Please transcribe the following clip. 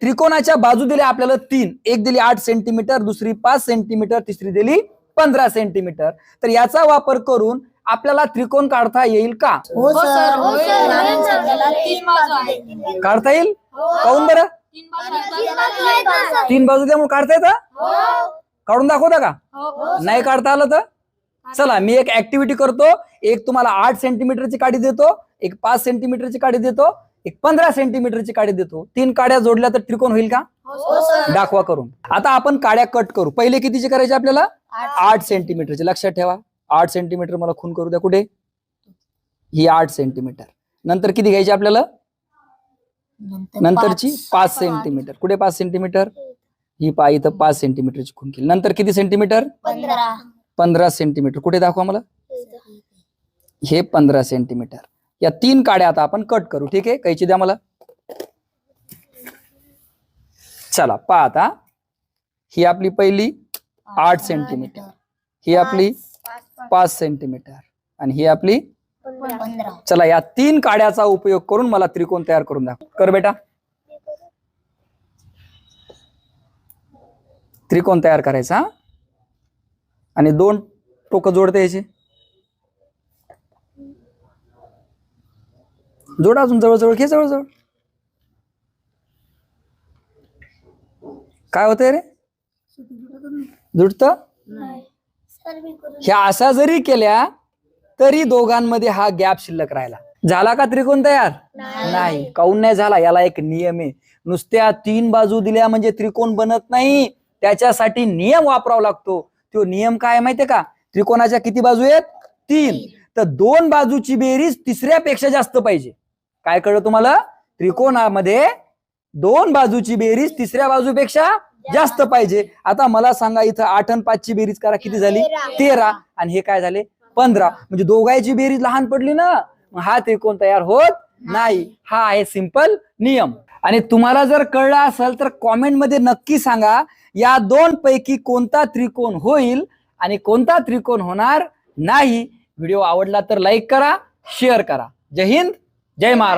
त्रिकोणाच्या बाजू दिल्या आपल्याला 3, एक दिली 8 सेंटीमीटर, दुसरी 5 सेंटीमीटर, तिसरी दिली 15 सेंटीमीटर. तर याचा वापर करून आपल्याला त्रिकोण काढता येईल का? हो सर, हो सर. त्याला 3 बाजू आहेत. काढता येईल? काऊन बरं? 3 बाजू त्यामुळे काढता येतं? काढून दाखवता का? नाही काढता आलं तर चला मी एक ऍक्टिव्हिटी करतो. एक तुम्हाला 8 सेंटीमीटरची काडी देतो, एक 5 सेंटीमीटरची काडी देतो, एक 15 सेंटीमीटरची काडी देतो. 3 काड्या जोडल्या तर त्रिकोण होईल का? दाखवा करून. आता आपण काड्या कट करू. पहिले कितीची करायची आपल्याला? 8 सेंटीमीटरची. लक्षात ठेवा 8 सेंटीमीटर मला खून करू द्या. कुठे? ही 8 सेंटीमीटर. नंतर किती घ्यायची आपल्याला? नंतरची 5 सेंटीमीटर. कुठे 5 सेंटीमीटर? ही पा इथं 5 सेंटीमीटरची खून केली. नंतर किती सेंटीमीटर? 15 सेंटीमीटर. कुठे दाखवा मला? हे 15 सेंटीमीटर. या 3 काड्या आता आपण कट करू. ठीक आहे, कैची द्या मला. चला पहा आता. ही आपली पहिली 8 सेंटीमीटर, ही आपली 5 सेंटीमीटर आणि ही आपली 15. चला या 3 काड्याचा उपयोग करून मला त्रिकोण तयार करून दाखव. कर बेटा. त्रिकोण तयार करायचा आणि 2 टोकं जोडते याची. जोडा अजून जवळजवळ घे, जवळजवळ. काय होतंय रे? जुडत? ह्या अशा जरी केल्या तरी दोघांमध्ये हा गॅप शिल्लक राहिला. झाला का त्रिकोण तयार? नाही. काऊन नाही झाला? याला एक नियम आहे. नुसत्या 3 बाजू दिल्या म्हणजे त्रिकोण बनत नाही. त्याच्यासाठी नियम वापरावा लागतो. तो नियम काय माहितीये का? त्रिकोणाच्या किती बाजू आहेत? 3. तर 2 बाजूची बेरीज तिसऱ्यापेक्षा जास्त पाहिजे. काय कळलं तुम्हाला? त्रिकोणामध्ये 2 बाजूची बेरीज तिसऱ्या बाजूपेक्षा जास्त पाहिजे. आता मला सांगा इथं 8 आणि 5 ची बेरीज करा. किती झाली? 13. आणि हे काय झाले? 15. म्हणजे दोघांची बेरीज लहान पडली ना, हा त्रिकोण तयार होत नाही. हा आहे सिंपल नियम. आणि तुम्हाला जर कळलं असेल तर कॉमेंट मध्ये नक्की सांगा या 2 पैकी कोणता त्रिकोण होईल आणि कोणता त्रिकोण होणार नाही. व्हिडिओ आवडला तर लाईक करा, शेअर करा. जय हिंद, जय महाराष्ट्र.